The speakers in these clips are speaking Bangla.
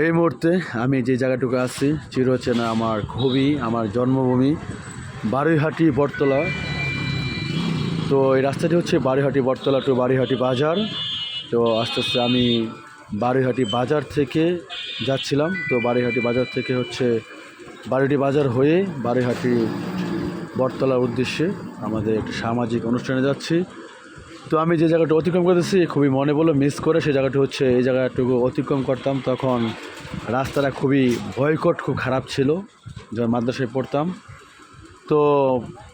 এই মুহূর্তে আমি যে জায়গাটুকু আছি চিরচেনা আমার খুবই আমার জন্মভূমি বারুইহাটি বটতলা। তো এই রাস্তাটি হচ্ছে বারুইহাটি বটতলা টু বারুইহাটি বাজার। তো আস্তে আস্তে আমি বারুইহাটি বাজার থেকে যাচ্ছিলাম। তো বারুইহাটি বাজার থেকে হচ্ছে বারুইহাটি বাজার হয়ে বারুইহাটি বটতলার উদ্দেশ্যে আমাদের একটি সামাজিক অনুষ্ঠানে যাচ্ছি। তো আমি যে জায়গাটা অতিক্রম করতেছি খুবই মনে পড়লো মিস করে, সেই জায়গাটি হচ্ছে এই জায়গাটুকু অতিক্রম করতাম তখন রাস্তাটা খুবই ভয়কট, খুব খারাপ ছিল যখন মাদ্রাসায় পড়তাম। তো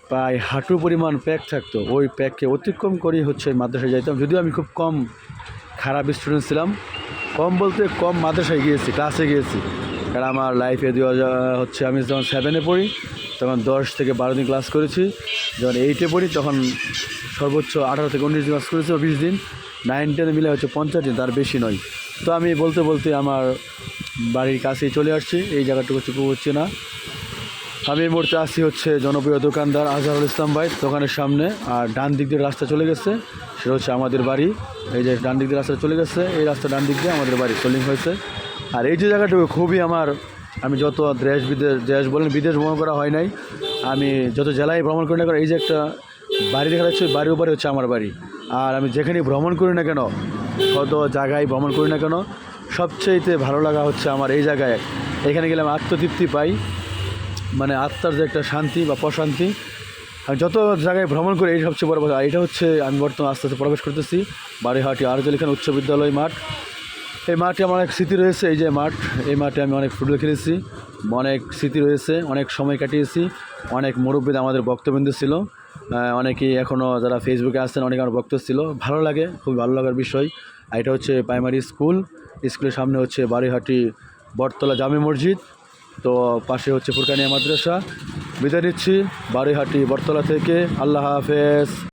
প্রায় হাঁটু পরিমাণ প্যাক থাকতো, ওই প্যাককে অতিক্রম করেই হচ্ছে মাদ্রাসায় যাইতাম। যদিও আমি খুব কম খারাপ স্টুডেন্ট ছিলাম, কম বলতে কম মাদ্রাসায় গিয়েছি, ক্লাসে গিয়েছি। কারণ আমার লাইফে হচ্ছে আমি যখন 7-এ পড়ি তখন 10 থেকে 12 দিন ক্লাস করেছি। যখন 8-এ পড়ি তখন সর্বোচ্চ 18 থেকে 19 দিন ক্লাস করেছি, 20 দিন। 9-10 মিলে হচ্ছে 50 দিন, তার বেশি নয়। তো আমি বলতে বলতে আমার বাড়ির কাছেই চলে আসছি। এই জায়গাটুকু হচ্ছে হচ্ছে না। আমি এই মুহূর্তে আসছি হচ্ছে জনপ্রিয় দোকানদার আজহারুল ইসলাম ভাই দোকানের সামনে। আর ডান দিক দিয়ে রাস্তা চলে গেছে, সেটা হচ্ছে আমাদের বাড়ি। এই যে ডান দিক দিয়ে রাস্তা চলে গেছে, এই রাস্তা ডান দিক দিয়ে আমাদের বাড়ি সোলিং হয়েছে। আর এই যে জায়গাটুকু খুবই আমি যত দেশ বলেন বিদেশ ভ্রমণ করা হয় নাই, আমি যত জেলায় ভ্রমণ করি না কেন, এই যে একটা বাড়ি দেখা যাচ্ছে, বাড়ির উপরে হচ্ছে আমার বাড়ি। আর আমি যেখানেই ভ্রমণ করি না কেন, কত জায়গায় ভ্রমণ করি না কেন, সবচেয়েতে ভালো লাগা হচ্ছে আমার এই জায়গায়। এখানে গেলে আমি আত্মতৃপ্তি পাই, মানে আত্মার যে একটা শান্তি বা প্রশান্তি। আমি যত জায়গায় ভ্রমণ করি এই সবচেয়ে বড় কথা। এটা হচ্ছে আমি বর্তমানে আস্তে আস্তে প্রবেশ করতেছি বারুইহাটি আরজুল খান উচ্চ বিদ্যালয় মাঠ। এই মাঠে আমার অনেক স্মৃতি রয়েছে। এই যে মাঠ, এই মাঠে আমি অনেক ফুটবল খেলেছি, অনেক স্মৃতি রয়েছে, অনেক সময় কাটিয়েছি। অনেক মুরব্বীরা আমাদের বক্তবৃন্দ ছিল, অনেকেই এখনও যারা ফেসবুকে আসছেন, অনেকে আমার বক্তব্য ছিল। ভালো লাগে, খুব ভালো লাগার বিষয়। আর এটা হচ্ছে প্রাইমারি স্কুল, স্কুলের সামনে হচ্ছে বারুইহাটি বটতলা জামে মসজিদ। তো পাশে হচ্ছে ফুরকানিয়া মাদ্রাসা। বিদায় নিচ্ছি বারুইহাটি বটতলা থেকে। আল্লাহ হাফেজ।